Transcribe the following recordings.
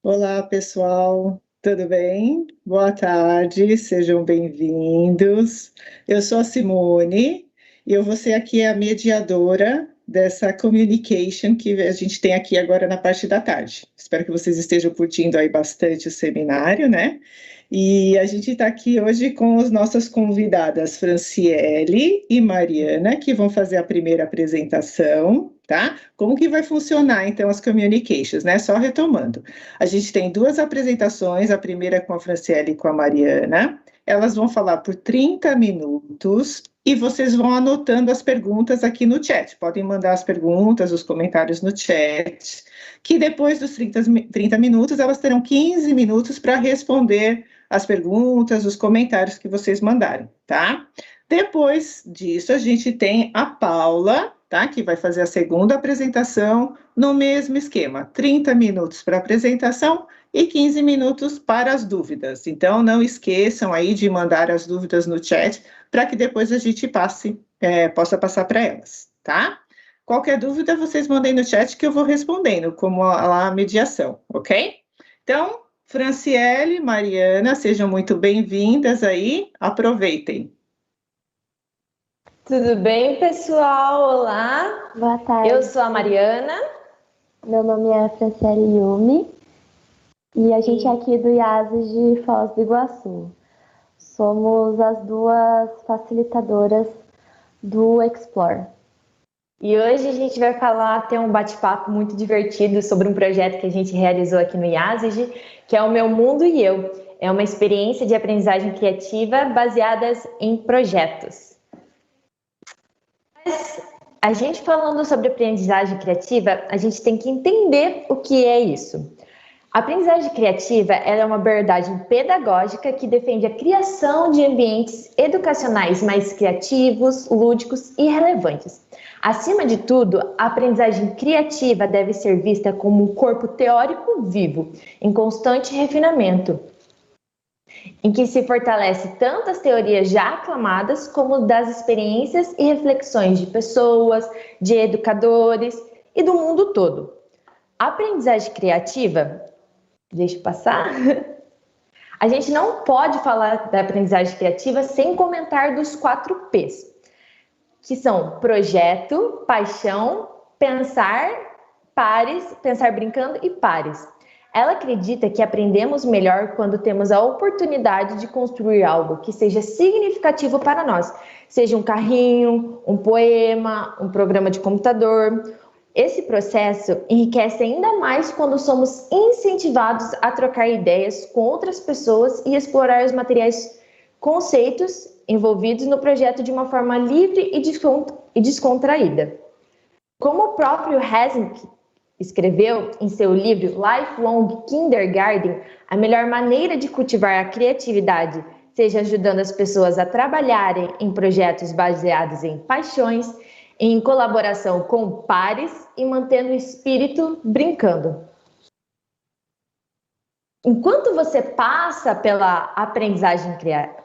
Olá, pessoal, tudo bem? Boa tarde, sejam bem-vindos. Eu sou a Simone e eu vou ser aqui a mediadora dessa communication que a gente tem aqui agora na parte da tarde. Espero que vocês estejam curtindo aí bastante o seminário, né? E a gente está aqui hoje com as nossas convidadas Franciele e Mariana, que vão fazer a primeira apresentação, tá? Como que vai funcionar, então, as communications, né? Só retomando. A gente tem duas apresentações, a primeira com a Franciele e com a Mariana. Elas vão falar por 30 minutos e vocês vão anotando as perguntas aqui no chat. Podem mandar as perguntas, os comentários no chat, que depois dos 30 minutos, elas terão 15 minutos para responder as perguntas, os comentários que vocês mandarem, tá? Depois disso, a gente tem a Paula, tá? Que vai fazer a segunda apresentação no mesmo esquema, 30 minutos para apresentação e 15 minutos para as dúvidas. Então, não esqueçam aí de mandar as dúvidas no chat para que depois a gente possa passar para elas, tá? Qualquer dúvida, vocês mandem no chat que eu vou respondendo, como a mediação, ok? Então, Franciele, Mariana, sejam muito bem-vindas aí, aproveitem. Tudo bem, pessoal? Olá! Boa tarde. Eu sou a Mariana. Meu nome é Franciele Yumi e a gente é aqui do IASES de Foz do Iguaçu. Somos as duas facilitadoras do Explore. E hoje a gente vai ter um bate-papo muito divertido sobre um projeto que a gente realizou aqui no IASEG, que é o Meu Mundo e Eu. É uma experiência de aprendizagem criativa baseada em projetos. Mas a gente falando sobre aprendizagem criativa, a gente tem que entender o que é isso. A aprendizagem criativa ela é uma abordagem pedagógica que defende a criação de ambientes educacionais mais criativos, lúdicos e relevantes. Acima de tudo, a aprendizagem criativa deve ser vista como um corpo teórico vivo, em constante refinamento, em que se fortalece tanto as teorias já aclamadas como das experiências e reflexões de pessoas, de educadores e do mundo todo. A aprendizagem criativa, deixa eu passar, a gente não pode falar da aprendizagem criativa sem comentar dos 4 P's, que são projeto, paixão, pensar, pares, pensar brincando e pares. Ela acredita que aprendemos melhor quando temos a oportunidade de construir algo que seja significativo para nós, seja um carrinho, um poema, um programa de computador. Esse processo enriquece ainda mais quando somos incentivados a trocar ideias com outras pessoas e explorar os materiais, conceitos envolvidos no projeto de uma forma livre e descontraída. Como o próprio Resnick escreveu em seu livro Lifelong Kindergarten, a melhor maneira de cultivar a criatividade, seja ajudando as pessoas a trabalharem em projetos baseados em paixões, em colaboração com pares e mantendo o espírito brincando. Enquanto você passa pela aprendizagem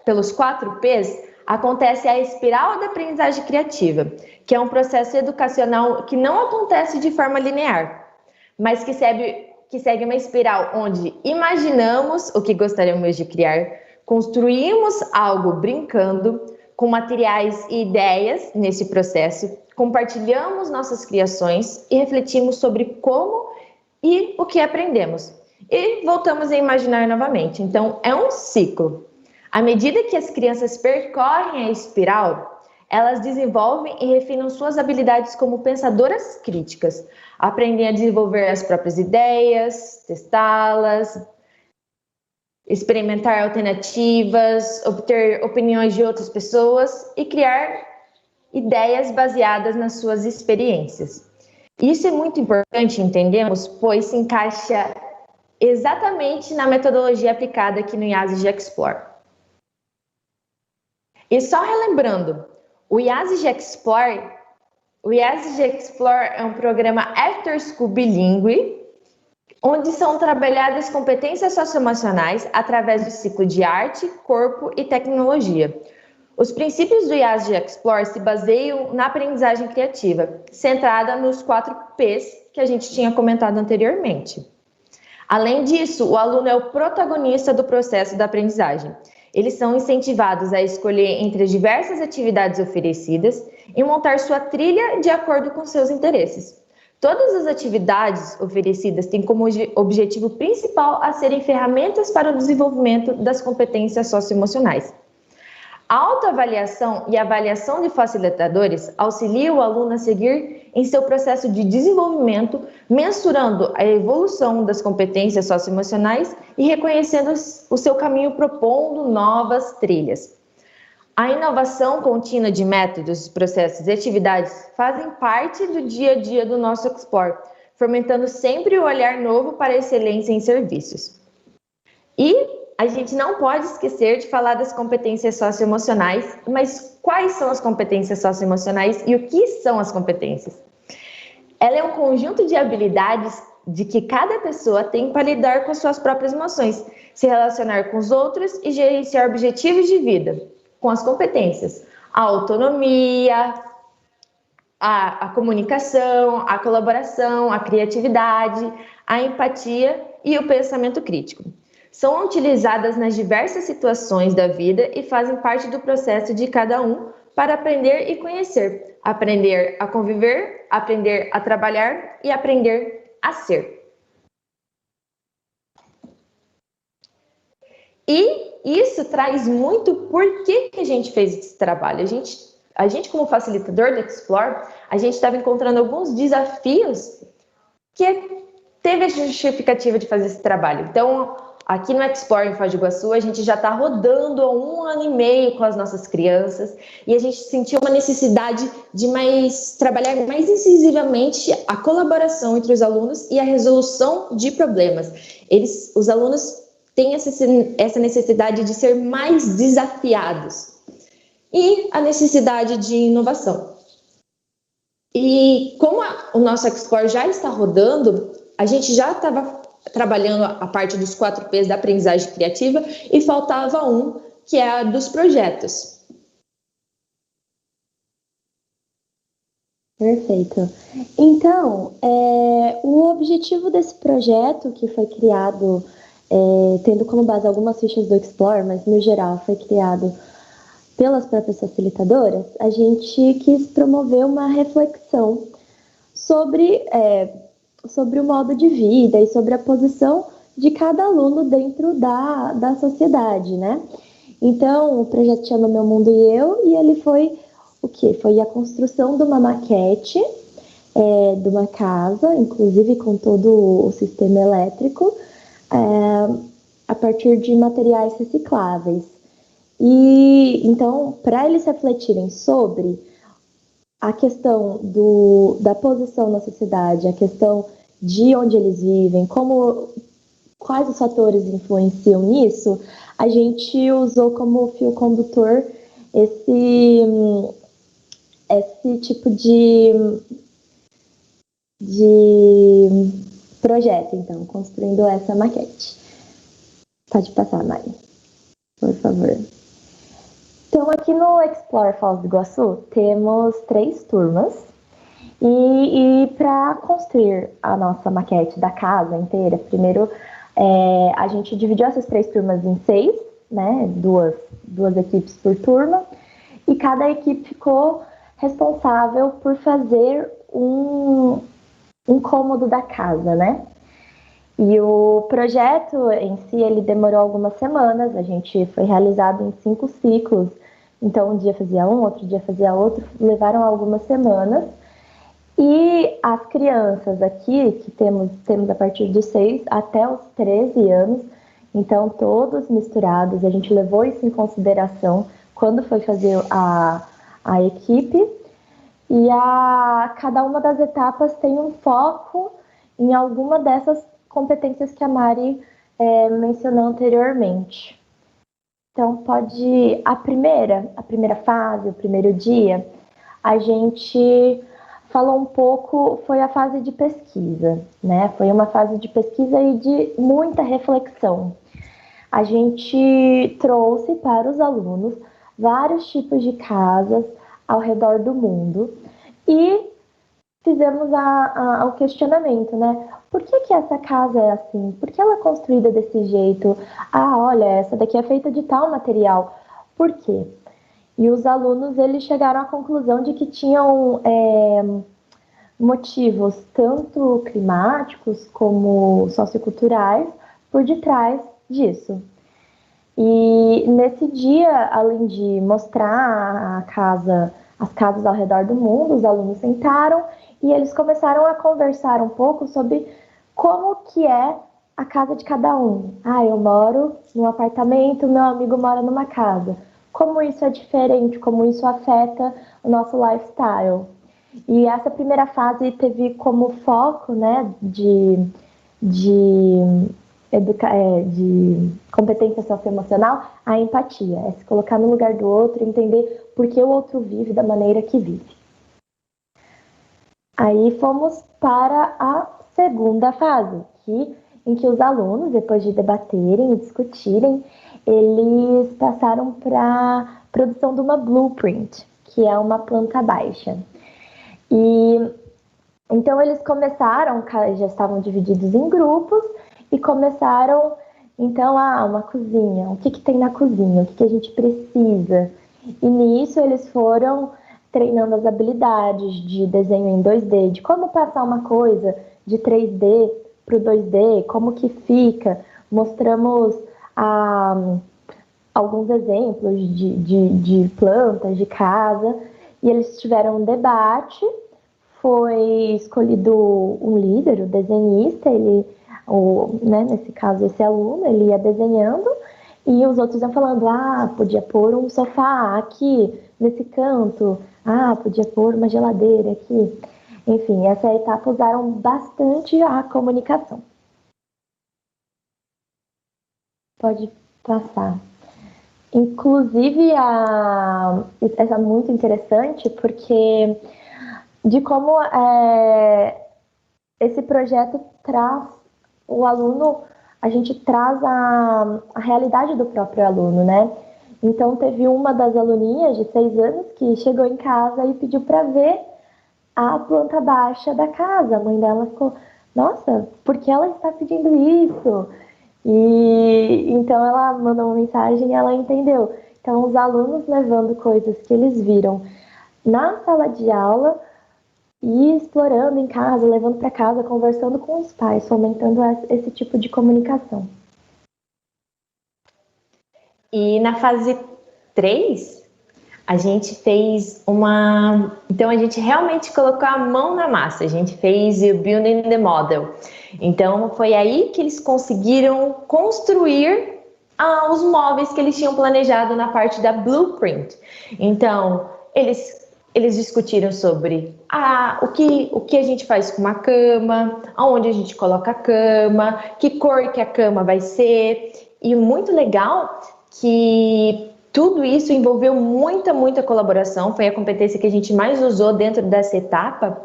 pelos 4 P's, acontece a espiral da aprendizagem criativa, que é um processo educacional que não acontece de forma linear, mas que segue uma espiral onde imaginamos o que gostaríamos de criar, construímos algo brincando, com materiais e ideias nesse processo, compartilhamos nossas criações e refletimos sobre como e o que aprendemos. E voltamos a imaginar novamente. Então, é um ciclo. À medida que as crianças percorrem a espiral, elas desenvolvem e refinam suas habilidades como pensadoras críticas, aprendem a desenvolver as próprias ideias, testá-las, experimentar alternativas, obter opiniões de outras pessoas e criar ideias baseadas nas suas experiências. Isso é muito importante, entendemos, pois se encaixa exatamente na metodologia aplicada aqui no IASEG Explore. E só relembrando, o IASEG Explore é um programa After School bilíngue, onde são trabalhadas competências socioemocionais através do ciclo de arte, corpo e tecnologia. Os princípios do IASEG Explore se baseiam na aprendizagem criativa, centrada nos 4 P's que a gente tinha comentado anteriormente. Além disso, o aluno é o protagonista do processo da aprendizagem. Eles são incentivados a escolher entre as diversas atividades oferecidas e montar sua trilha de acordo com seus interesses. Todas as atividades oferecidas têm como objetivo principal a serem ferramentas para o desenvolvimento das competências socioemocionais. A autoavaliação e a avaliação de facilitadores auxiliam o aluno a seguir em seu processo de desenvolvimento, mensurando a evolução das competências socioemocionais e reconhecendo o seu caminho, propondo novas trilhas. A inovação contínua de métodos, processos e atividades fazem parte do dia a dia do nosso Explore, fomentando sempre o olhar novo para a excelência em serviços. E a gente não pode esquecer de falar das competências socioemocionais, mas quais são as competências socioemocionais e o que são as competências? Ela é um conjunto de habilidades de que cada pessoa tem para lidar com as suas próprias emoções, se relacionar com os outros e gerenciar objetivos de vida. Com as competências, a autonomia, a comunicação, a colaboração, a criatividade, a empatia e o pensamento crítico. São utilizadas nas diversas situações da vida e fazem parte do processo de cada um para aprender e conhecer, aprender a conviver, aprender a trabalhar e aprender a ser. E isso traz muito por que a gente fez esse trabalho. A gente como facilitador do Explore, a gente estava encontrando alguns desafios que teve a justificativa de fazer esse trabalho. Então, aqui no Explore em Foz do Iguaçu, a gente já está rodando há 1 ano e meio com as nossas crianças e a gente sentiu uma necessidade de trabalhar mais incisivamente a colaboração entre os alunos e a resolução de problemas. Os alunos têm essa necessidade de ser mais desafiados e a necessidade de inovação. E como o nosso Explore já está rodando, a gente já estava trabalhando a parte dos 4 P's da aprendizagem criativa e faltava um, que é a dos projetos. Perfeito. Então, o objetivo desse projeto, que foi criado tendo como base algumas fichas do Explore, mas no geral foi criado pelas próprias facilitadoras, a gente quis promover uma reflexão sobre o modo de vida e sobre a posição de cada aluno dentro da sociedade, né? Então, o projeto chama Meu Mundo e Eu, e ele foi o quê? Foi a construção de uma maquete de uma casa, inclusive com todo o sistema elétrico, a partir de materiais recicláveis. E então, para eles refletirem sobre a questão da posição na sociedade, a questão de onde eles vivem, quais os fatores influenciam nisso, a gente usou como fio condutor esse tipo de projeto, então, construindo essa maquete. Pode passar, Mari, por favor. Então, aqui no Explore Foz do Iguaçu, temos 3 turmas. E para construir a nossa maquete da casa inteira, primeiro a gente dividiu essas 3 turmas em 6, né? Duas equipes por turma. E cada equipe ficou responsável por fazer um cômodo da casa, né? E o projeto em si, ele demorou algumas semanas, foi realizado em 5 ciclos, então um dia fazia um, outro dia fazia outro, levaram algumas semanas. E as crianças aqui, que temos a partir dos 6 até os 13 anos, então todos misturados, a gente levou isso em consideração quando foi fazer a equipe. E cada uma das etapas tem um foco em alguma dessas competências que a Mari mencionou anteriormente. Então, a primeira fase, o primeiro dia, a gente falou um pouco, foi a fase de pesquisa, né? Foi uma fase de pesquisa e de muita reflexão. A gente trouxe para os alunos vários tipos de casas ao redor do mundo e fizemos o questionamento, né? por que essa casa é assim? Por que ela é construída desse jeito? Ah, olha, essa daqui é feita de tal material. Por quê? E os alunos, eles chegaram à conclusão de que tinham motivos tanto climáticos como socioculturais por detrás disso. E nesse dia, além de mostrar as casas ao redor do mundo, os alunos sentaram e eles começaram a conversar um pouco sobre como que é a casa de cada um. Ah, eu moro num apartamento, meu amigo mora numa casa. Como isso é diferente, como isso afeta o nosso lifestyle. E essa primeira fase teve como foco, né, de competência socioemocional, a empatia. É se colocar no lugar do outro, entender por que o outro vive da maneira que vive. Aí fomos para a segunda fase, em que os alunos, depois de debaterem e discutirem, eles passaram para a produção de uma blueprint, que é uma planta baixa. E então eles começaram, já estavam divididos em grupos, e começaram, então, uma cozinha, o que tem na cozinha, o que a gente precisa. E nisso eles foram treinando as habilidades de desenho em 2D, de como passar uma coisa de 3D para o 2D, como que fica. Mostramos alguns exemplos de plantas, de casa, e eles tiveram um debate. Foi escolhido um líder, o desenhista, nesse caso esse aluno, ele ia desenhando e os outros iam falando, podia pôr um sofá aqui, nesse canto, podia pôr uma geladeira aqui. Enfim, essa etapa usaram bastante a comunicação. Pode passar. Inclusive, essa é muito interessante porque de como esse projeto traz o aluno, a gente traz a realidade do próprio aluno, né? Então, teve uma das aluninhas de 6 anos que chegou em casa e pediu para ver a planta baixa da casa. A mãe dela ficou, nossa, por que ela está pedindo isso? E então ela mandou uma mensagem e ela entendeu. Então, os alunos levando coisas que eles viram na sala de aula e explorando em casa, levando para casa, conversando com os pais, fomentando esse tipo de comunicação. E na fase 3, a gente fez Então, a gente realmente colocou a mão na massa, a gente fez o Building the Model. Então, foi aí que eles conseguiram construir os móveis que eles tinham planejado na parte da Blueprint. Então, eles discutiram sobre o que a gente faz com uma cama, aonde a gente coloca a cama, que cor que a cama vai ser. E muito legal que tudo isso envolveu muita colaboração, foi a competência que a gente mais usou dentro dessa etapa.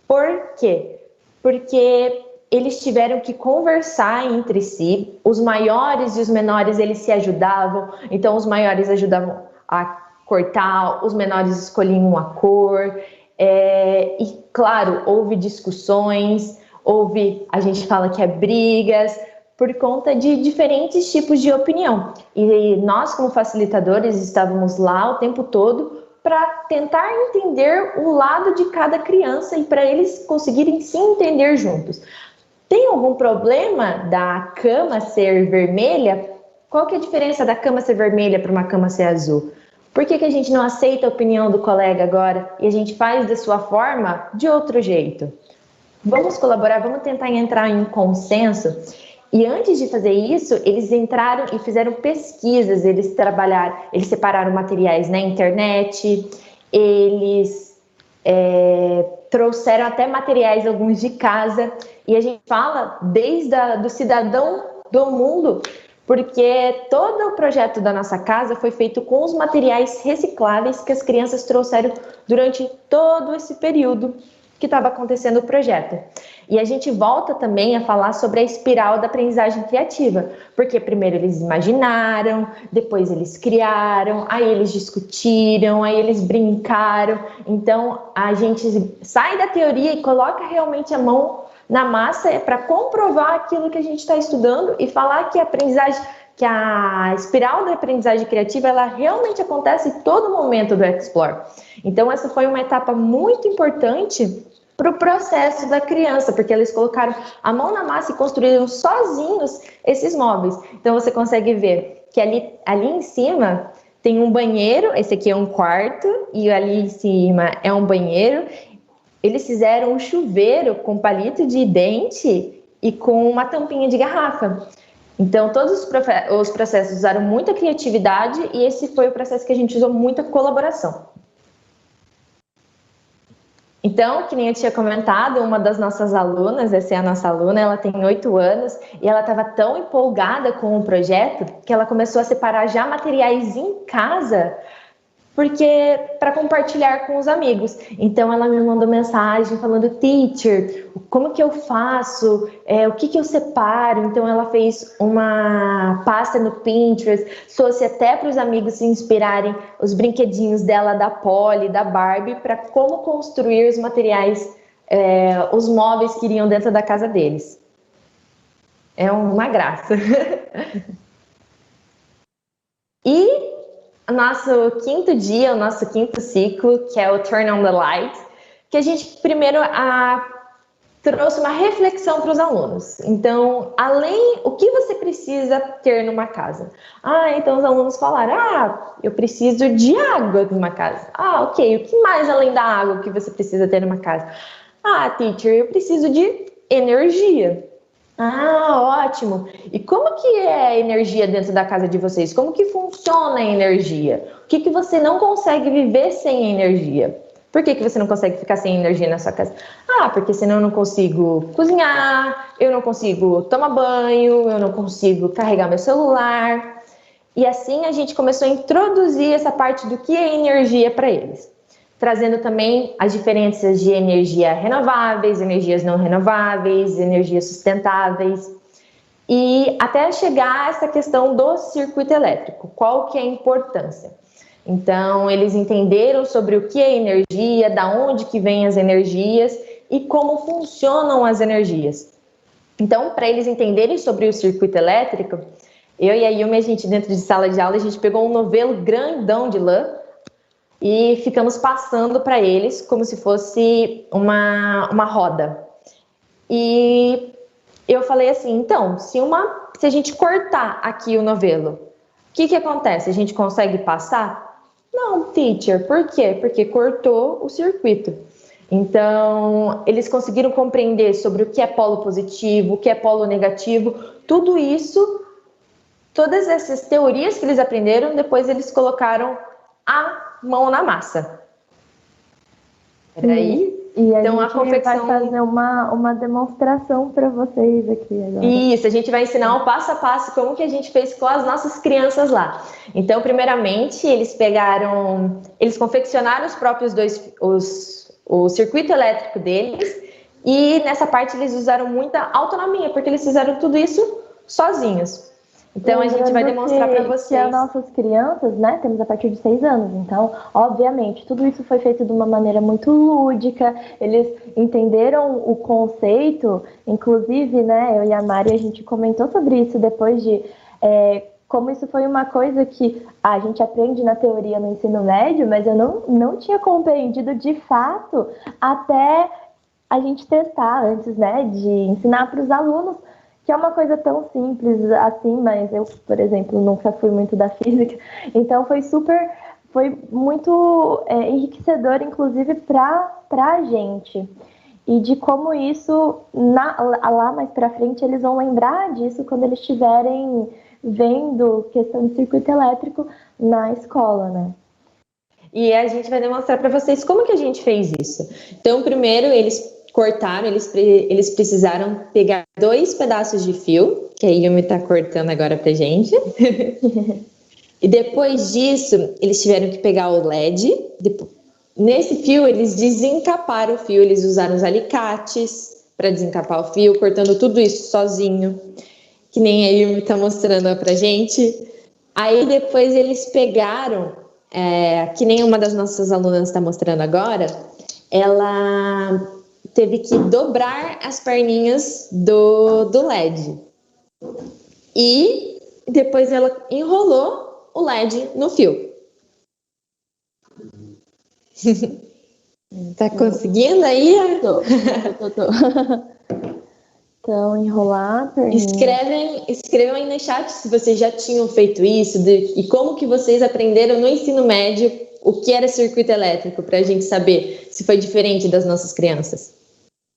Por quê? Porque eles tiveram que conversar entre si, os maiores e os menores, eles se ajudavam, então os maiores ajudavam a cortar, os menores escolhiam a cor, e claro, houve discussões, a gente fala que é brigas, por conta de diferentes tipos de opinião. E nós, como facilitadores, estávamos lá o tempo todo para tentar entender o lado de cada criança e para eles conseguirem se entender juntos. Tem algum problema da cama ser vermelha? Qual que é a diferença da cama ser vermelha para uma cama ser azul? Por que a gente não aceita a opinião do colega agora e a gente faz da sua forma de outro jeito? Vamos colaborar, vamos tentar entrar em um consenso. E antes de fazer isso, eles entraram e fizeram pesquisas, eles separaram materiais na internet, eles trouxeram até materiais, alguns de casa, e a gente fala desde do cidadão do mundo, porque todo o projeto da nossa casa foi feito com os materiais recicláveis que as crianças trouxeram durante todo esse período que estava acontecendo o projeto. E a gente volta também a falar sobre a espiral da aprendizagem criativa, porque primeiro eles imaginaram, depois eles criaram, aí eles discutiram, aí eles brincaram. Então a gente sai da teoria e coloca realmente a mão na massa é para comprovar aquilo que a gente está estudando e falar que a aprendizagem, que a espiral da aprendizagem criativa, ela realmente acontece em todo momento do Explore. Então, essa foi uma etapa muito importante para o processo da criança, porque eles colocaram a mão na massa e construíram sozinhos esses móveis. Então, você consegue ver que ali em cima tem um banheiro, esse aqui é um quarto, e ali em cima é um banheiro. Eles fizeram um chuveiro com palito de dente e com uma tampinha de garrafa. Então, todos os processos usaram muita criatividade e esse foi o processo que a gente usou muita colaboração. Então, que nem eu tinha comentado, uma das nossas alunas, essa é a nossa aluna, ela tem 8 anos e ela estava tão empolgada com o projeto que ela começou a separar já materiais em casa porque para compartilhar com os amigos. Então ela me mandou mensagem falando: teacher, como que eu faço? O que eu separo? Então ela fez uma pasta no Pinterest, trouxe até para os amigos se inspirarem os brinquedinhos dela, da Polly, da Barbie, para como construir os materiais, os móveis que iriam dentro da casa deles. É uma graça. E o nosso quinto dia, o nosso quinto ciclo, que é o Turn on the Light, que a gente primeiro trouxe uma reflexão para os alunos. Então, o que você precisa ter numa casa? Então os alunos falaram: eu preciso de água numa casa. Ok, o que mais além da água que você precisa ter numa casa? Teacher, eu preciso de energia. Ótimo. E como que é a energia dentro da casa de vocês? Como que funciona a energia? O que você não consegue viver sem energia? Por que você não consegue ficar sem energia na sua casa? Porque senão eu não consigo cozinhar, eu não consigo tomar banho, eu não consigo carregar meu celular. E assim a gente começou a introduzir essa parte do que é energia para eles, trazendo também as diferenças de energia renováveis, energias não renováveis, energias sustentáveis, e até chegar a essa questão do circuito elétrico, qual que é a importância. Então, eles entenderam sobre o que é energia, da onde que vêm as energias e como funcionam as energias. Então, para eles entenderem sobre o circuito elétrico, eu e a Yumi, a gente dentro de sala de aula, a gente pegou um novelo grandão de lã, e ficamos passando para eles como se fosse uma roda. E eu falei assim: então, se a gente cortar aqui o novelo, o que acontece? A gente consegue passar? Não, teacher, por quê? Porque cortou o circuito. Então, eles conseguiram compreender sobre o que é polo positivo, o que é polo negativo, tudo isso, todas essas teorias que eles aprenderam, depois eles colocaram a mão na massa. Peraí. E então, a confecção vai fazer uma demonstração para vocês aqui agora. Isso, a gente vai ensinar o passo a passo como que a gente fez com as nossas crianças lá. Então, primeiramente, eles confeccionaram os próprios o circuito elétrico deles, e nessa parte eles usaram muita autonomia, porque eles fizeram tudo isso sozinhos. Então, a gente vai demonstrar para vocês. Que as nossas crianças, né, temos a partir de 6 anos. Então, obviamente, tudo isso foi feito de uma maneira muito lúdica. Eles entenderam o conceito. Inclusive, né, eu e a Mari, a gente comentou sobre isso depois de como isso foi uma coisa que a gente aprende na teoria no ensino médio, mas eu não tinha compreendido de fato até a gente testar antes, né, de ensinar para os alunos, que é uma coisa tão simples assim, mas eu, por exemplo, nunca fui muito da física, então foi muito enriquecedor, inclusive, para a gente, e de como isso, lá mais para frente, eles vão lembrar disso quando eles estiverem vendo questão de circuito elétrico na escola, né? E a gente vai demonstrar para vocês como que a gente fez isso. Então, primeiro, eles cortaram, eles precisaram pegar 2 pedaços de fio, que a Yumi está cortando agora pra gente. E depois disso, eles tiveram que pegar o LED. Nesse fio, eles desencaparam o fio, eles usaram os alicates para desencapar o fio, cortando tudo isso sozinho, que nem a Yumi está mostrando pra gente. Aí depois eles pegaram, que nem uma das nossas alunas está mostrando agora, ela teve que dobrar as perninhas do LED. E depois ela enrolou o LED no fio. Tá conseguindo aí? Tô. Então, enrolar a perninha. Escrevam aí no chat se vocês já tinham feito isso e como que vocês aprenderam no ensino médio o que era circuito elétrico, para a gente saber se foi diferente das nossas crianças.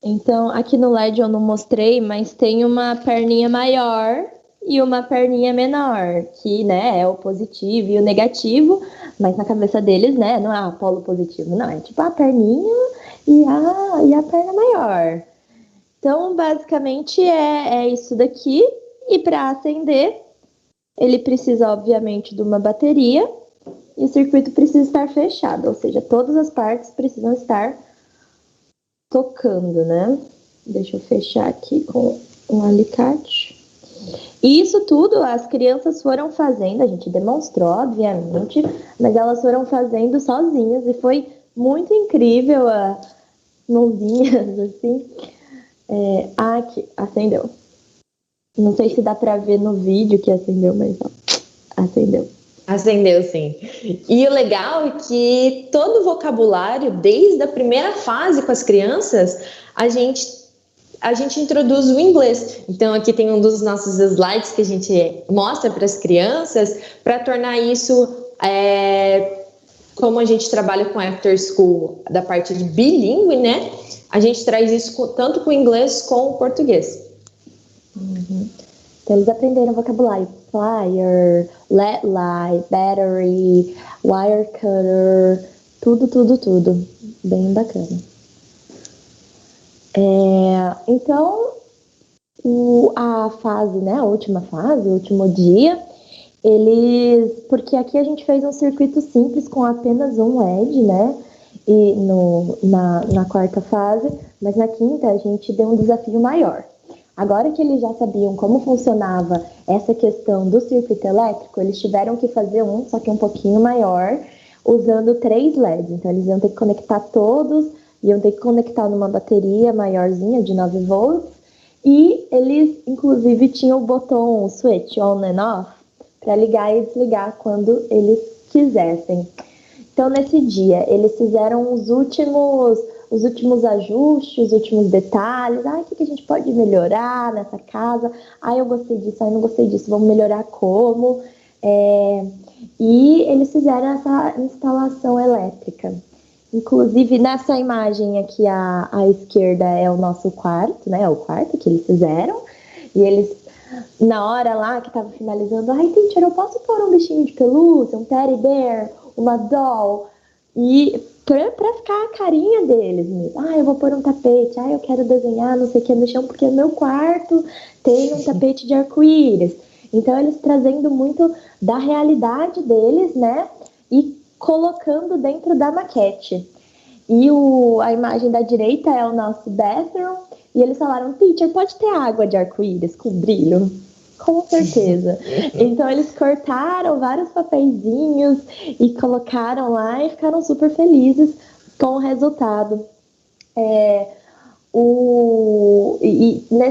Então, aqui no LED eu não mostrei, mas tem uma perninha maior e uma perninha menor, que, né, é o positivo e o negativo, mas na cabeça deles, né, não é polo positivo, não, é tipo a perninha e a perna maior. Então, basicamente, é isso daqui, e para acender, ele precisa, obviamente, de uma bateria, e o circuito precisa estar fechado, ou seja, todas as partes precisam estar tocando, né? Deixa eu fechar aqui com um alicate. E isso tudo as crianças foram fazendo, a gente demonstrou, obviamente, mas elas foram fazendo sozinhas e foi muito incrível as mãozinhas, assim. Aqui, acendeu. Não sei se dá pra ver no vídeo que acendeu, mas ó, acendeu. Acendeu, sim. E o legal é que todo o vocabulário, desde a primeira fase com as crianças, a gente introduz o inglês. Então, aqui tem um dos nossos slides que a gente mostra para as crianças, para tornar isso, como a gente trabalha com After School, da parte de bilíngue, né? A gente traz isso tanto com o inglês como o português. Uhum. Então, eles aprenderam vocabulário: plier, LED light, battery, wire cutter, tudo. Bem bacana. Então, a fase, né, a última fase, o último dia, porque aqui a gente fez um circuito simples com apenas um LED, né, e na quarta fase, mas na quinta a gente deu um desafio maior. Agora que eles já sabiam como funcionava essa questão do circuito elétrico, eles tiveram que fazer só que um pouquinho maior, usando 3 LEDs. Então, eles iam ter que conectar todos, iam ter que conectar numa bateria maiorzinha de 9 volts, e eles, inclusive, tinham o botão switch on and off para ligar e desligar quando eles quisessem. Então, nesse dia, eles fizeram os últimos ajustes, os últimos detalhes. O que a gente pode melhorar nessa casa? Eu gostei disso, não gostei disso, vamos melhorar como? E eles fizeram essa instalação elétrica. Inclusive, nessa imagem aqui à esquerda é o nosso quarto, né? É o quarto que eles fizeram. E eles, na hora lá que tava finalizando, teacher, eu posso pôr um bichinho de pelúcia, um teddy bear, uma doll? E pra ficar a carinha deles mesmo. Eu vou pôr um tapete, eu quero desenhar não sei o que no chão, porque no meu quarto tem um tapete de arco-íris. Então, eles trazendo muito da realidade deles, né? E colocando dentro da maquete. E a imagem da direita é o nosso bathroom. E eles falaram: teacher, pode ter água de arco-íris com brilho? Com certeza. Então, eles cortaram vários papeizinhos e colocaram lá e ficaram super felizes com o resultado.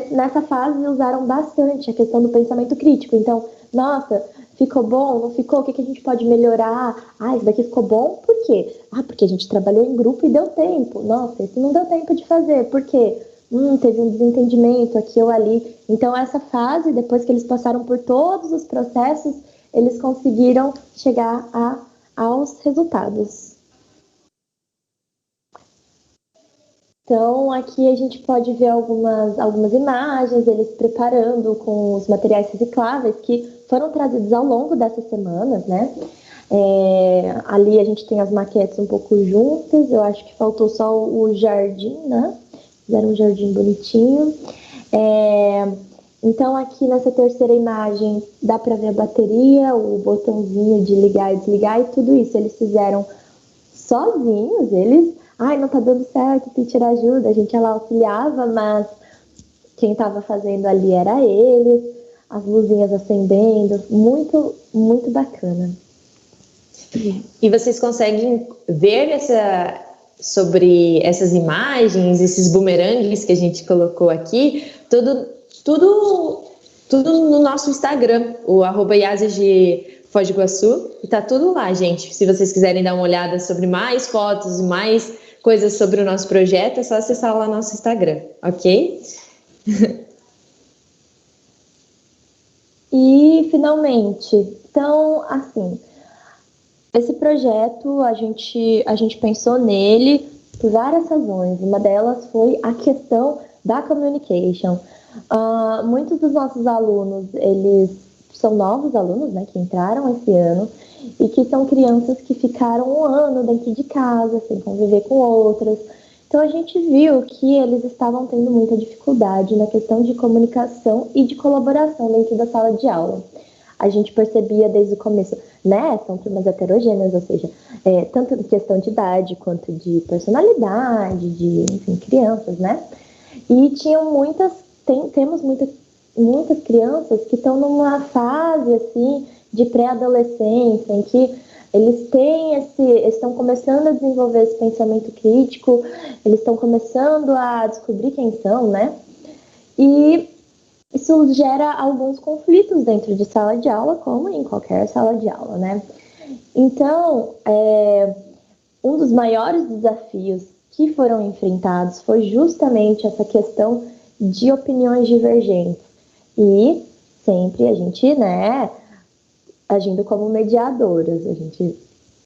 Nessa fase usaram bastante a questão do pensamento crítico. Então, nossa, ficou bom? Não ficou? O que a gente pode melhorar? Isso daqui ficou bom? Por quê? Porque a gente trabalhou em grupo e deu tempo. Nossa, esse não deu tempo de fazer. Por quê? Teve um desentendimento aqui ou ali. Então, essa fase, depois que eles passaram por todos os processos, eles conseguiram chegar aos resultados. Então, aqui a gente pode ver algumas imagens, eles preparando com os materiais recicláveis que foram trazidos ao longo dessas semanas, né? Ali a gente tem as maquetes um pouco juntas, eu acho que faltou só o jardim, né? Fizeram um jardim bonitinho. Então, aqui nessa terceira imagem, dá para ver a bateria, o botãozinho de ligar e desligar, e tudo isso eles fizeram sozinhos. Eles, não tá dando certo, teacher ajuda, a gente lá auxiliava, mas quem estava fazendo ali era eles, as luzinhas acendendo, muito, muito bacana. E vocês conseguem ver sobre essas imagens, esses bumerangues que a gente colocou aqui, tudo no nosso Instagram, o @Iazes de Foz do Iguaçu, e tá tudo lá, gente. Se vocês quiserem dar uma olhada sobre mais fotos, mais coisas sobre o nosso projeto, é só acessar lá nosso Instagram, ok? E, finalmente, então, assim, esse projeto, a gente pensou nele por várias razões. Uma delas foi a questão da communication. Muitos dos nossos alunos, eles são novos alunos, né, que entraram esse ano, e que são crianças que ficaram um ano dentro de casa, sem conviver com outras. Então, a gente viu que eles estavam tendo muita dificuldade na questão de comunicação e de colaboração dentro da sala de aula. A gente percebia desde o começo, né, são turmas heterogêneas, ou seja, tanto em questão de idade quanto de personalidade, de, enfim, crianças, né? E temos muitas crianças que estão numa fase, assim, de pré-adolescência, em que eles estão começando a desenvolver esse pensamento crítico, eles estão começando a descobrir quem são, né? E isso gera alguns conflitos dentro de sala de aula, como em qualquer sala de aula, né? Então, um dos maiores desafios que foram enfrentados foi justamente essa questão de opiniões divergentes. E sempre a gente, né, agindo como mediadoras, a gente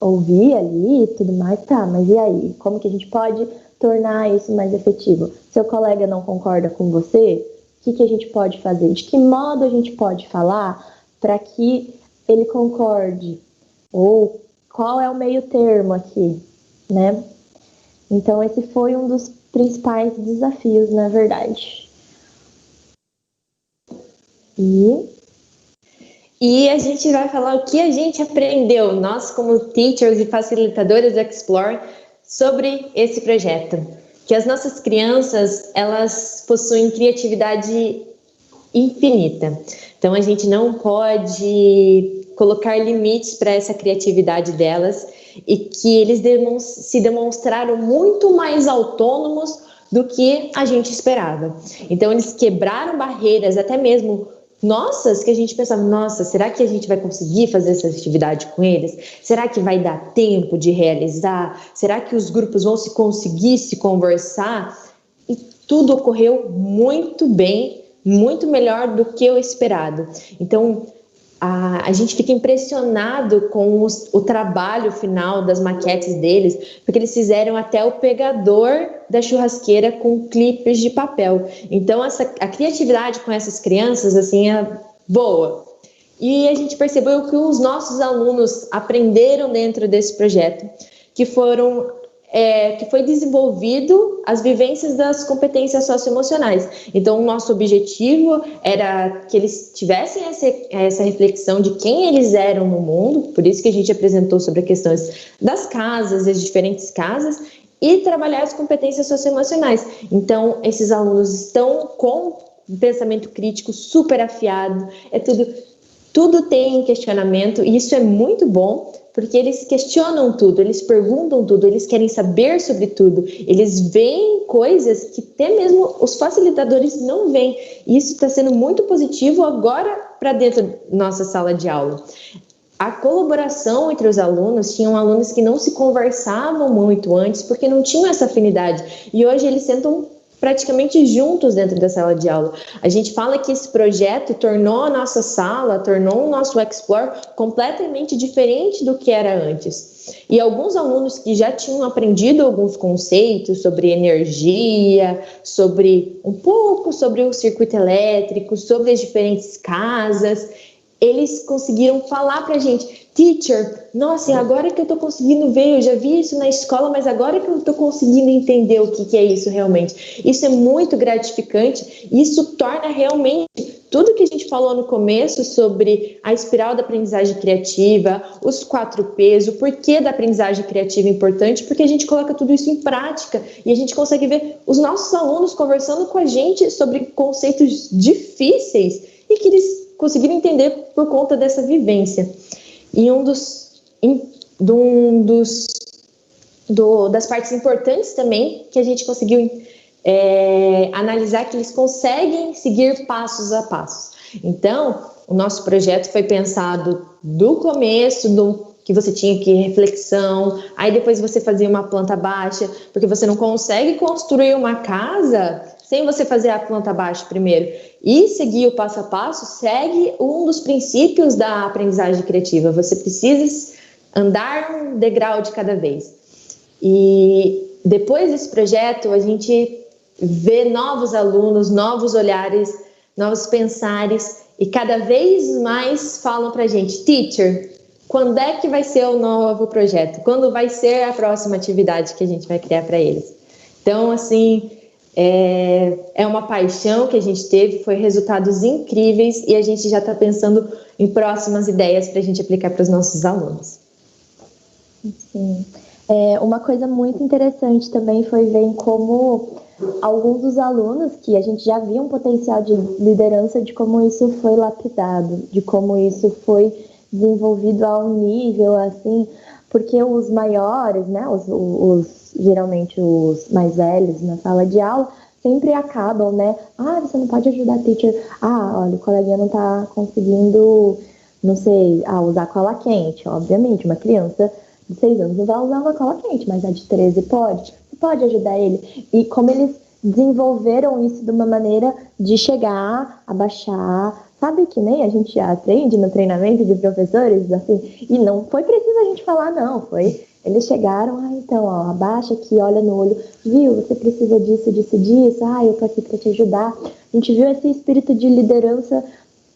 ouvia ali e tudo mais, tá, mas e aí? Como que a gente pode tornar isso mais efetivo? Seu colega não concorda com você? O que a gente pode fazer? De que modo a gente pode falar para que ele concorde? Ou qual é o meio termo aqui, né? Então, esse foi um dos principais desafios, na verdade. E a gente vai falar o que a gente aprendeu, nós como teachers e facilitadoras do Explore, sobre esse projeto. Que as nossas crianças, elas possuem criatividade infinita. Então, a gente não pode colocar limites para essa criatividade delas e que eles se demonstraram muito mais autônomos do que a gente esperava. Então, eles quebraram barreiras, até mesmo nossas, que a gente pensava, nossa, será que a gente vai conseguir fazer essa atividade com eles? Será que vai dar tempo de realizar? Será que os grupos vão conseguir se conversar? E tudo ocorreu muito bem, muito melhor do que o esperado. Então, a gente fica impressionado com o trabalho final das maquetes deles, porque eles fizeram até o pegador da churrasqueira com clipes de papel. Então, a criatividade com essas crianças, assim, é boa. E a gente percebeu que os nossos alunos aprenderam dentro desse projeto, que foi desenvolvido as vivências das competências socioemocionais. Então, o nosso objetivo era que eles tivessem essa reflexão de quem eles eram no mundo, por isso que a gente apresentou sobre as questões das casas, das diferentes casas, e trabalhar as competências socioemocionais. Então, esses alunos estão com um pensamento crítico super afiado, tudo tem questionamento, e isso é muito bom, porque eles questionam tudo, eles perguntam tudo, eles querem saber sobre tudo, eles veem coisas que até mesmo os facilitadores não veem. E isso está sendo muito positivo agora para dentro da nossa sala de aula. A colaboração entre os alunos, tinham alunos que não se conversavam muito antes, porque não tinham essa afinidade, e hoje eles sentam praticamente juntos dentro da sala de aula. A gente fala que esse projeto tornou a nossa sala, tornou o nosso Explore completamente diferente do que era antes. E alguns alunos que já tinham aprendido alguns conceitos sobre energia, um pouco sobre o circuito elétrico, sobre as diferentes casas, eles conseguiram falar pra gente, teacher, nossa, e agora que eu tô conseguindo ver, eu já vi isso na escola, mas agora que eu tô conseguindo entender o que é isso realmente. Isso é muito gratificante, isso torna realmente tudo que a gente falou no começo sobre a espiral da aprendizagem criativa, os 4 P's, o porquê da aprendizagem criativa é importante, porque a gente coloca tudo isso em prática e a gente consegue ver os nossos alunos conversando com a gente sobre conceitos difíceis e que eles conseguiram entender por conta dessa vivência. E um dos das partes importantes também, que a gente conseguiu analisar que eles conseguem seguir passos a passos. Então, o nosso projeto foi pensado do começo, que você tinha que reflexão, aí depois você fazia uma planta baixa, porque você não consegue construir uma casa sem você fazer a planta baixa primeiro. E seguir o passo a passo segue um dos princípios da aprendizagem criativa. Você precisa andar um degrau de cada vez. E depois desse projeto, a gente vê novos alunos, novos olhares, novos pensares, e cada vez mais falam pra gente: teacher, quando é que vai ser o novo projeto? Quando vai ser a próxima atividade que a gente vai criar para eles? Então, assim, é uma paixão que a gente teve, foi resultados incríveis, e a gente já está pensando em próximas ideias para a gente aplicar para os nossos alunos. Sim. Uma coisa muito interessante também foi ver em como alguns dos alunos, que a gente já via um potencial de liderança, de como isso foi lapidado, de como isso foi desenvolvido a um nível assim, porque os maiores, né, geralmente os mais velhos na sala de aula, sempre acabam, né, você não pode ajudar a teacher, olha, o coleguinha não tá conseguindo, não sei, usar cola quente. Obviamente, uma criança de 6 anos não vai usar uma cola quente, mas a de 13 pode. Você pode ajudar ele. E como eles desenvolveram isso de uma maneira de chegar, abaixar, sabe, que nem a gente aprende no treinamento de professores, assim, e não foi preciso a gente falar, não, foi, eles chegaram, então, abaixa aqui, olha no olho, viu, você precisa disso, disso, disso, eu tô aqui para te ajudar. A gente viu esse espírito de liderança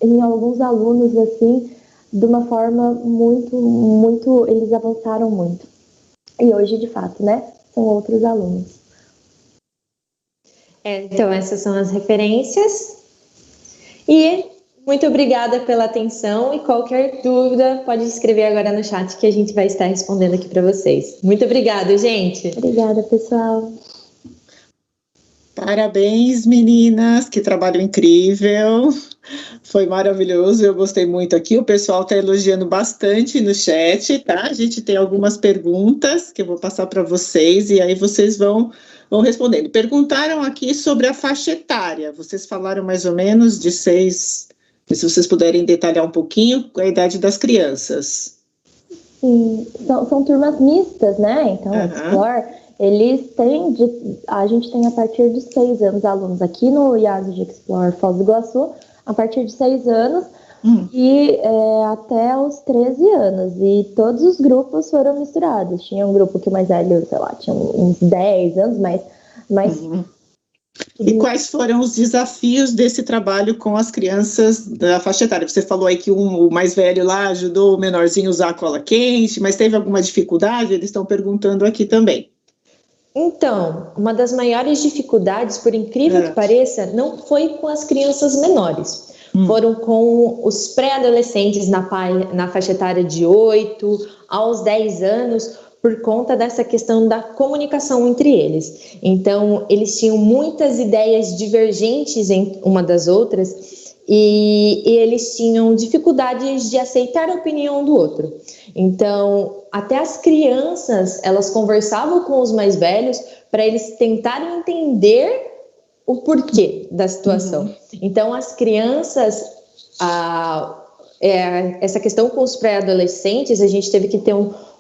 em alguns alunos, assim, de uma forma muito, eles avançaram muito. E hoje, de fato, né, são outros alunos. Então, essas são as referências. E muito obrigada pela atenção, e qualquer dúvida pode escrever agora no chat que a gente vai estar respondendo aqui para vocês. Muito obrigada, gente. Obrigada, pessoal. Parabéns, meninas, que trabalho incrível. Foi maravilhoso, eu gostei muito aqui. O pessoal está elogiando bastante no chat, tá? A gente tem algumas perguntas que eu vou passar para vocês e aí vocês vão respondendo. Perguntaram aqui sobre a faixa etária. Vocês falaram mais ou menos de 6, se vocês puderem detalhar um pouquinho a idade das crianças. Sim, são turmas mistas, né? Então, Explore, eles têm, a gente tem a partir de 6 anos alunos aqui no IASE de Explore Foz do Iguaçu, a partir de 6 anos e até os 13 anos. E todos os grupos foram misturados. Tinha um grupo que mais velho, sei lá, tinha uns 10 anos, mas E quais foram os desafios desse trabalho com as crianças da faixa etária? Você falou aí que o mais velho lá ajudou o menorzinho a usar a cola quente, mas teve alguma dificuldade? Eles estão perguntando aqui também. Então, uma das maiores dificuldades, por incrível que pareça, não foi com as crianças menores. Foram com os pré-adolescentes na faixa etária de 8 aos 10 anos, por conta dessa questão da comunicação entre eles. Então, eles tinham muitas ideias divergentes em uma das outras e eles tinham dificuldades de aceitar a opinião do outro. Então, até as crianças, elas conversavam com os mais velhos para eles tentarem entender o porquê da situação. Então, as crianças, essa questão com os pré-adolescentes, a gente teve que ter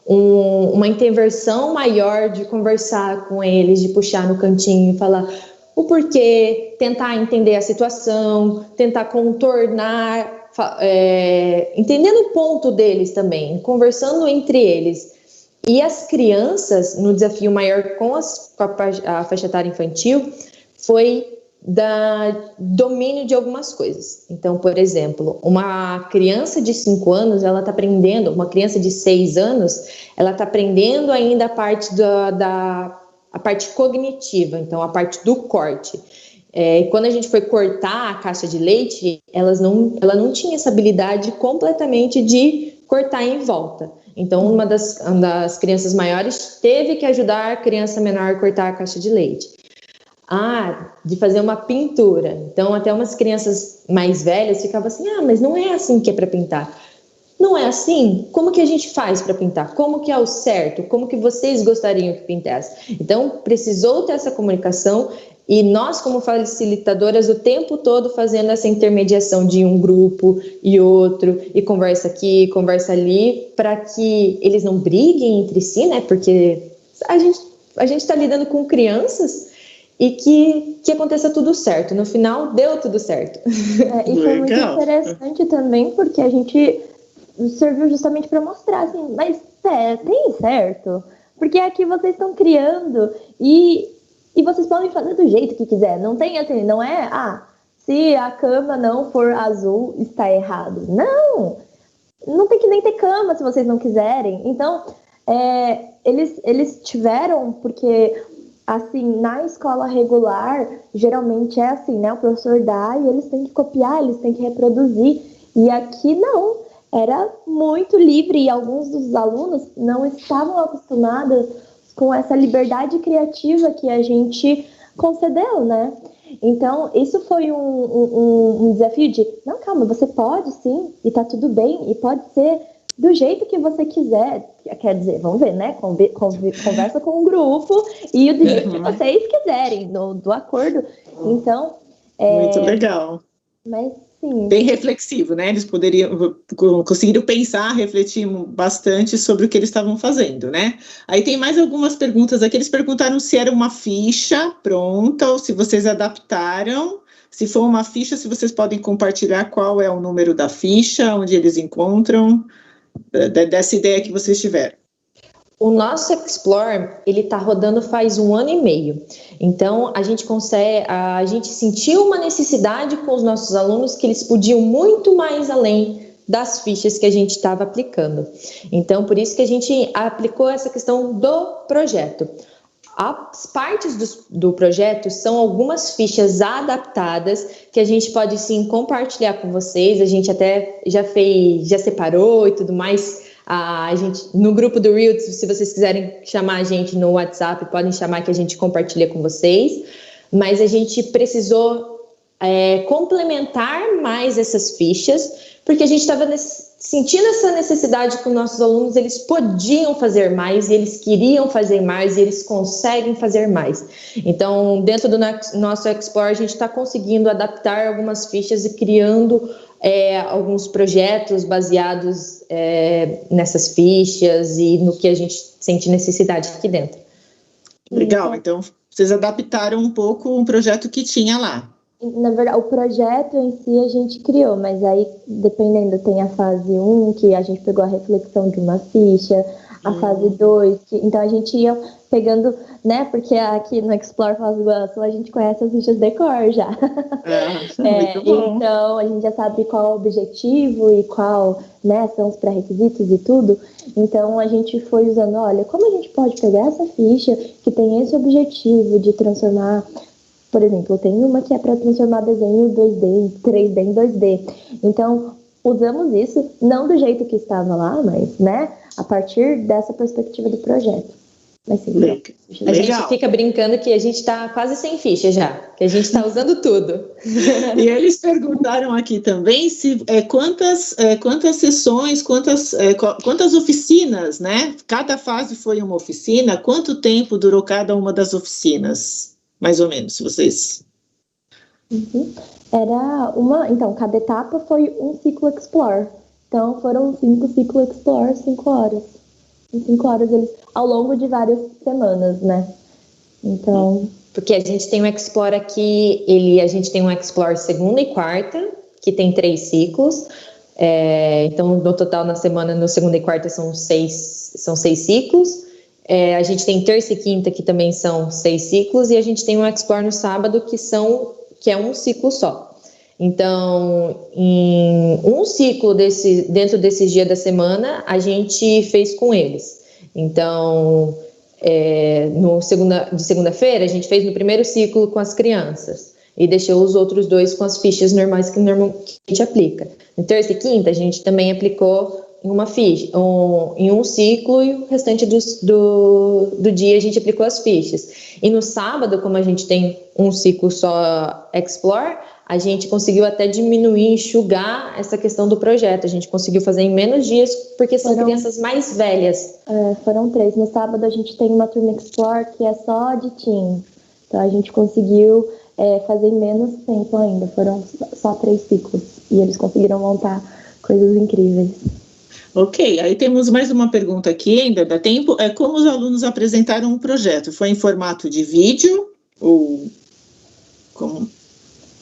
uma intervenção maior de conversar com eles, de puxar no cantinho, falar o porquê, tentar entender a situação, tentar contornar, entendendo o ponto deles também, conversando entre eles. E as crianças, no desafio maior com a faixa etária infantil, foi domínio de algumas coisas. Então, por exemplo, uma criança de 5 anos, ela está aprendendo, uma criança de 6 anos, ela está aprendendo ainda a parte a parte cognitiva, então a parte do corte. Quando a gente foi cortar a caixa de leite, ela não tinha essa habilidade completamente de cortar em volta. Então, uma das crianças maiores teve que ajudar a criança menor a cortar a caixa de leite. De fazer uma pintura. Então, até umas crianças mais velhas ficavam assim, mas não é assim que é para pintar. não é assim? Como que a gente faz para pintar? Como que é o certo? Como que vocês gostariam que pintasse? Então, precisou ter essa comunicação e nós, como facilitadoras, o tempo todo fazendo essa intermediação de um grupo e outro, e conversa aqui, conversa ali, para que eles não briguem entre si, né? Porque a gente está lidando com crianças e que aconteça tudo certo. No final, deu tudo certo. E foi muito interessante também, porque a gente serviu justamente para mostrar, assim, mas tem certo? Porque aqui vocês estão criando e vocês podem fazer do jeito que quiser. Não tem assim, não é, se a cama não for azul, está errado. Não tem que nem ter cama se vocês não quiserem. Então, eles tiveram, porque assim, na escola regular, geralmente é assim, né? O professor dá e eles têm que copiar, eles têm que reproduzir. E aqui não, era muito livre e alguns dos alunos não estavam acostumados com essa liberdade criativa que a gente concedeu, né? Então, isso foi um desafio de, não, calma, você pode sim, e tá tudo bem, e pode ser do jeito que você quiser. Quer dizer, vamos ver, né? Conversa com o grupo e do jeito que vocês quiserem, do acordo. Então, muito legal. Mas sim. Bem reflexivo, né? Eles conseguiram pensar, refletir bastante sobre o que eles estavam fazendo, né? Aí tem mais algumas perguntas aqui. Eles perguntaram se era uma ficha pronta ou se vocês adaptaram. Se for uma ficha, se vocês podem compartilhar qual é o número da ficha, onde eles encontram, dessa ideia que vocês tiveram. O nosso Explore, ele está rodando faz 1 ano e meio. Então, a gente sentiu uma necessidade com os nossos alunos que eles podiam muito mais além das fichas que a gente estava aplicando. Então, por isso que a gente aplicou essa questão do projeto. As partes do projeto são algumas fichas adaptadas que a gente pode sim compartilhar com vocês. A gente até já separou e tudo mais. A gente, no grupo do Reels, se vocês quiserem chamar a gente no WhatsApp, podem chamar que a gente compartilha com vocês. Mas a gente precisou complementar mais essas fichas, porque a gente estava sentindo essa necessidade com nossos alunos, eles podiam fazer mais, e eles queriam fazer mais, e eles conseguem fazer mais. Então, dentro do nosso Explore, a gente está conseguindo adaptar algumas fichas e criando alguns projetos baseados nessas fichas e no que a gente sente necessidade aqui dentro. Legal, então vocês adaptaram um pouco um projeto que tinha lá. Na verdade, o projeto em si a gente criou, mas aí, dependendo, tem a fase 1, que a gente pegou a reflexão de uma ficha, a fase 2, então a gente ia pegando, né, porque aqui no Explore Foz do Iguaçu a gente conhece as fichas de cor já. Muito bom. Então, a gente já sabe qual é o objetivo e qual, né, são os pré-requisitos e tudo. Então, a gente foi usando, olha, como a gente pode pegar essa ficha que tem esse objetivo de transformar. Por exemplo, tem uma que é para transformar desenho 2D, 3D em 2D. Então, usamos isso, não do jeito que estava lá, mas, né, a partir dessa perspectiva do projeto. Mas sim, a gente fica brincando que a gente está quase sem ficha já, que a gente está usando tudo. E eles perguntaram aqui também se quantas sessões, quantas oficinas, né? Cada fase foi uma oficina, quanto tempo durou cada uma das oficinas? Mais ou menos, se vocês... Então, cada etapa foi um ciclo Explore. Então, foram 5 ciclos Explore, 5 horas. Em 5 horas, eles, ao longo de várias semanas, né? Então... Porque a gente tem um Explore aqui, a gente tem um Explore segunda e quarta, que tem 3 ciclos. Então, no total, na semana, no segunda e quarta, são 6 ciclos. A gente tem terça e quinta, que também são 6 ciclos, e a gente tem um Explore no sábado, que é um ciclo só. Então, em um ciclo dentro desses dias da semana, a gente fez com eles. Então, de segunda-feira, a gente fez no primeiro ciclo com as crianças, e deixou os outros 2 com as fichas normais que normalmente a gente aplica. Na terça e quinta, a gente também aplicou em uma ficha, em um ciclo, e o restante do dia a gente aplicou as fichas. E no sábado, como a gente tem um ciclo só Explore, a gente conseguiu até diminuir, enxugar essa questão do projeto. A gente conseguiu fazer em menos dias, porque são crianças mais velhas. Foram 3. No sábado a gente tem uma turma Explore que é só de teens. Então a gente conseguiu fazer em menos tempo ainda. Foram só 3 ciclos. E eles conseguiram montar coisas incríveis. Ok, aí temos mais uma pergunta aqui, ainda dá tempo. Como os alunos apresentaram o projeto? Foi em formato de vídeo ou como?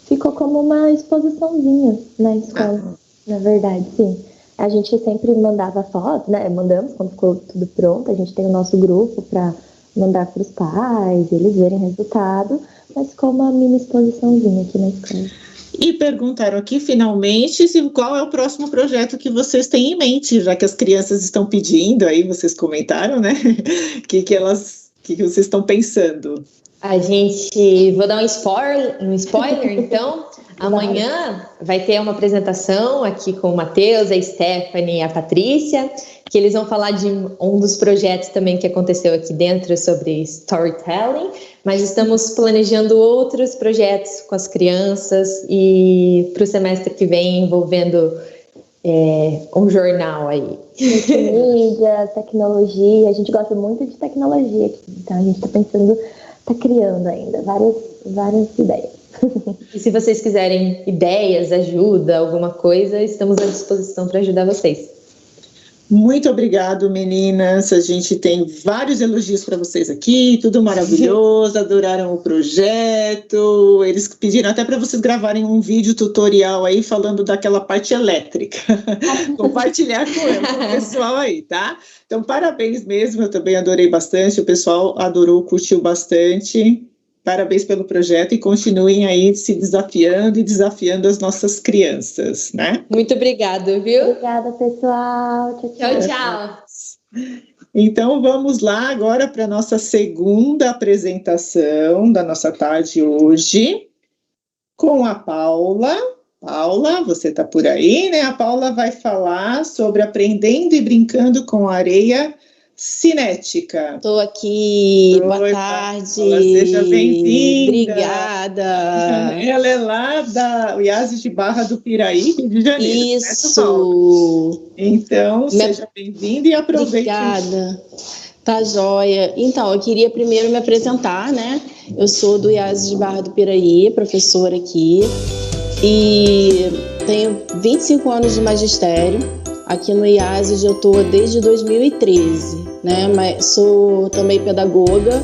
Ficou como uma exposiçãozinha na escola, na verdade, sim. A gente sempre mandava foto, né? Mandamos quando ficou tudo pronto. A gente tem o nosso grupo para mandar para os pais, eles verem o resultado. Mas ficou uma mini exposiçãozinha aqui na escola. E perguntaram aqui, finalmente, qual é o próximo projeto que vocês têm em mente, já que as crianças estão pedindo, aí vocês comentaram, né? O que vocês estão pensando? Vou dar um spoiler então. Amanhã vai ter uma apresentação aqui com o Matheus, a Stephanie e a Patrícia, que eles vão falar de um dos projetos também que aconteceu aqui dentro sobre storytelling, mas estamos planejando outros projetos com as crianças e para o semestre que vem envolvendo um jornal aí. Mídia, tecnologia, a gente gosta muito de tecnologia aqui, então a gente está criando ainda várias ideias. E se vocês quiserem ideias, ajuda, alguma coisa, estamos à disposição para ajudar vocês. Muito obrigado, meninas. A gente tem vários elogios para vocês aqui, tudo maravilhoso, adoraram o projeto. Eles pediram até para vocês gravarem um vídeo tutorial aí falando daquela parte elétrica. Compartilhar com o pessoal aí, tá? Então, parabéns mesmo, eu também adorei bastante, o pessoal adorou, curtiu bastante. Parabéns pelo projeto e continuem aí se desafiando e desafiando as nossas crianças, né? Muito obrigada, viu? Obrigada, pessoal. Tchau, tchau. Então, vamos lá agora para a nossa segunda apresentação da nossa tarde hoje, com a Paula. Paula, você está por aí, né? A Paula vai falar sobre aprendendo e brincando com areia cinética. Estou aqui, Oi, boa tarde. Paula, seja bem-vinda. Obrigada. Ela é lá da IASES de Barra do Piraí, Rio de Janeiro. Isso. Então, seja bem-vinda e aproveite. Obrigada. Tá joia. Então, eu queria primeiro me apresentar, né? Eu sou do IASES de Barra do Piraí, professora aqui, e tenho 25 anos de magistério. Aqui no IASES eu estou desde 2013, né? Mas sou também pedagoga,